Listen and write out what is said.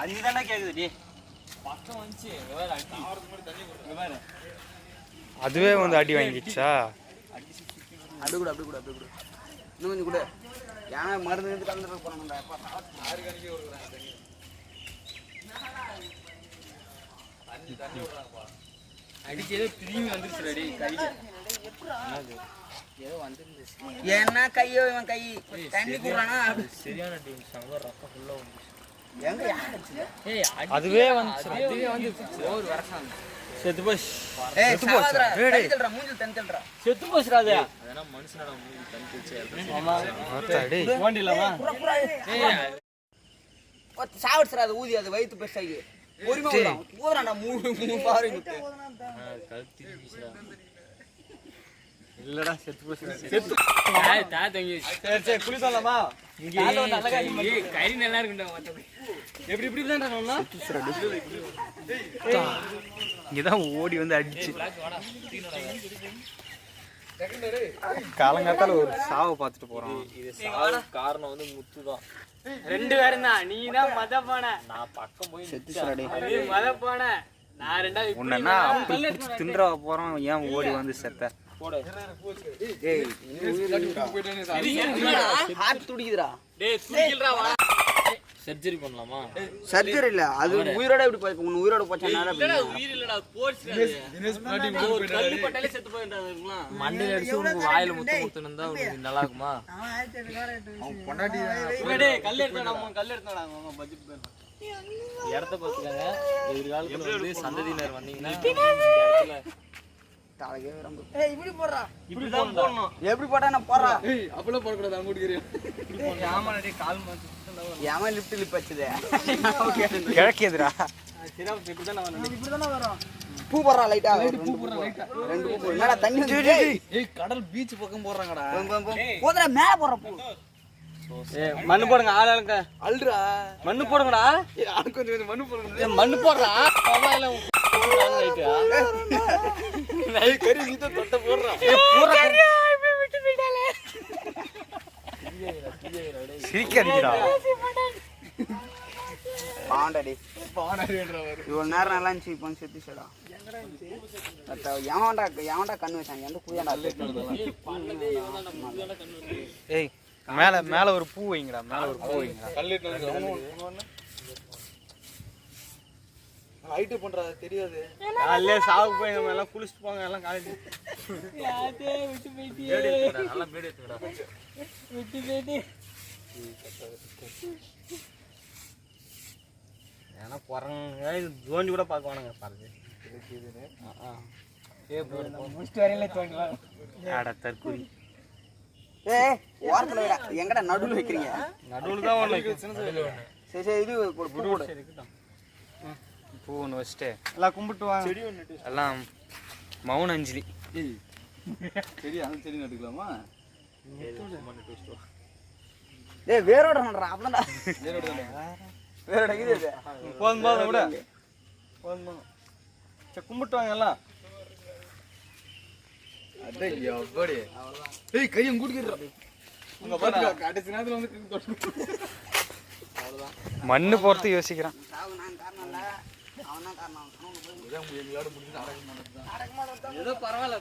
அதுதானே கேக்குது அதுவே வந்து அடி வாங்கிடுச்சா? அப்படி கூட இன்னும் கொஞ்சம் கூட ஏன்னா மருந்து இருந்து கலந்துட்டு போறாங்கடா. அடிச்சதே திரும்பி வந்துருச்சு கையில ஏதோ வந்துருந்துச்சு. என்ன கையோ இவன் கை தண்ணி குடுறானா? சரியான டீம் சங்க ரக்க ஃபுல்லா வந்துச்சு. எங்க யாருச்சு? அதுவே வந்துச்சு. ஒரு வருஷம் செத்து போச்சு. செத்து போச்சுடா. தண்ணில்றா மூஞ்சில தண்ணில்றா. செத்து போச்சுடா அது. அதெல்லாம் மனுஷனோட மூஞ்சி தண்ணி தெளிச்சு. ஆமா. அடடே. ஓண்டிலமா? சாவட்ஸ்ரா அது ஊதி அது வயித்து பெருசாகி. பொறுமை ஊதுறான். ஊதுறான்டா மூணு பாரு விட்டு. கழுத்தி வீசுடா. இல்லடா செத்து போச்சு. செத்து. தா தங்கி. சரி குளிச்சலாமா? இங்க கறி நல்லா இருக்குடா மத்தது. எப்படி தான்டா சொன்னா? இங்கதான் ஓடி வந்து அடிச்சு. காலங்காத்தால ஒரு சாவை பார்த்துட்டு போறோம். இது சாவு காரணம் வந்து முத்துதான். ரெண்டு பேரும் தான். நீ தான் மத போன. நான் பக்கம் போய் செத்துறடே. நீ மத போன. நான் ரெண்டாவது உன்னன்னா அப்படி புடிச்சு தின்றவ போறோம். ஏன் ஓடி வந்து செத்த? போடு. டேய் ஹார்ட் துடிக்குதுடா. டேய் துடிக்குறடா வா. சர்ஜரி பண்ணலாமா? சர்ஜரி இல்ல அது உயிரோட எப்படி போய் உன் உயிரோட போச்சா? இல்லடா உயிர் இல்லடா போச்சுடா. தினேஷ் பாட்டி மூவ் போயிட்டாரு. கல்லு பட்டாலே செத்து போயிட்டாருலாம். மண்டையில அடிச்சு உங்க வாயில முத்து முத்துனதா நல்லா இருக்குமா? அவன் பொண்டாட்டி டேய் கல்ல எடுத்தடா நம்ம பட்ஜெட் போயிடும். இடத்த பாத்துக்கங்க. எதிர்காலத்துல வந்து சந்ததியினர் வந்தீங்கன்னா இடத்துல தாளகே வரம்பு. ஏய் இப்படி போடுறா. இப்படி தான் போடணும். எப்படி போட்டா நான் போறா? ஏய் அப்பள போட கூடாது அங்க ஓடிக்கிறேன். இப்படி போடணும். ஆமாடா டேய் கால் மாத்து. ஏமா லிப்ட் வச்சதே. கிழக்கியதுடா. சிராப் இப்படி தான் நான் இப்படி தான வரோம். பூ போடுறா லைட்டா. பூ போடுறா லைட்டா. ரெண்டு பூ போடு. என்னடா தண்ணி வந்து ஏய் கடல் பீச் பக்கம் போறாங்கடா. போதுடா மேல போற பூ. ஏய் மண்ணு போடுங்க ஆளுங்க. அல்றா. மண்ணு போடுங்கடா. ஏய் ஆளு கொஞ்சம் மண்ணு போடுங்க. ஏய் மண்ணு போடுறா. அம்மா எல்லாம் ரைட்டா. ஏய் கறி நீத தொட்ட போடுறா. ஏய் பூரா கறியா இப்ப விட்டு விடல. சிரிக்காதீங்கடா. பாண்டடி. பாண்டடின்றா வர. இவ்வளவு நேரம் நல்லா இருந்துச்சு இப்போ செத்துச்சடா. அத்த எவன்டா கண்ணு வச்சாங்க? எந்த குயாடா? ஏய் மேல ஒரு பூ வைங்கடா. மேல ஒரு பூ வைங்கடா. கல்லிட்டு வந்து லைட் பண்றா தெரியாது. காலையில சாவு போய் நம்ம எல்லாம் குளிச்சிட்டு போங்க எல்லாம் காலேஜ். யாதே விட்டு போயிட்டியே. நல்லா பேடி எடுத்துடா. விட்டு பேடி. ஏன்னா குரங்க ஜோண்டி கூட பார்க்குவானுங்க பாருங்க. இருக்குதுன்னு. ஏய் போடு. முடிச்சிட்டு வரையில தோண்டலாம். ஆட தற்குறி. ஏய் ஓரத்துல வைடா. எங்கடா நடுவுல வைக்கிறீங்க? நடுவுல தான் ஒண்ணு. சரி இது போடு. பூ ஒன்று வச்சுட்டு எல்லாம் கும்பிட்டு வாங்க. செடி ஒன்னு எல்லாம் மௌன அஞ்சலி. ஏய் செடி அந்த செடி நட்டுக்கலாமா? டேய் வேரோட நடுறா. அப்படா வேரோட தானே. வேரோட இது. போதும் விட. போதும். சரி கும்பிட்டு வாங்க எல்லாம். அட எவ்வளே. ஏய் கையை குடிக்குறா. உங்க பாருங்க கடைசி நேரத்துல வந்து அவ்வளவுதான். மண்ணு போறது யோசிக்கிறான். சாவு நான் காரணம் இல்ல. அவன் தான் காரணம். அவன் போய் எங்களோட முடிஞ்சு அடக்க மாட்டான். ஏதோ பரவாயில்ல.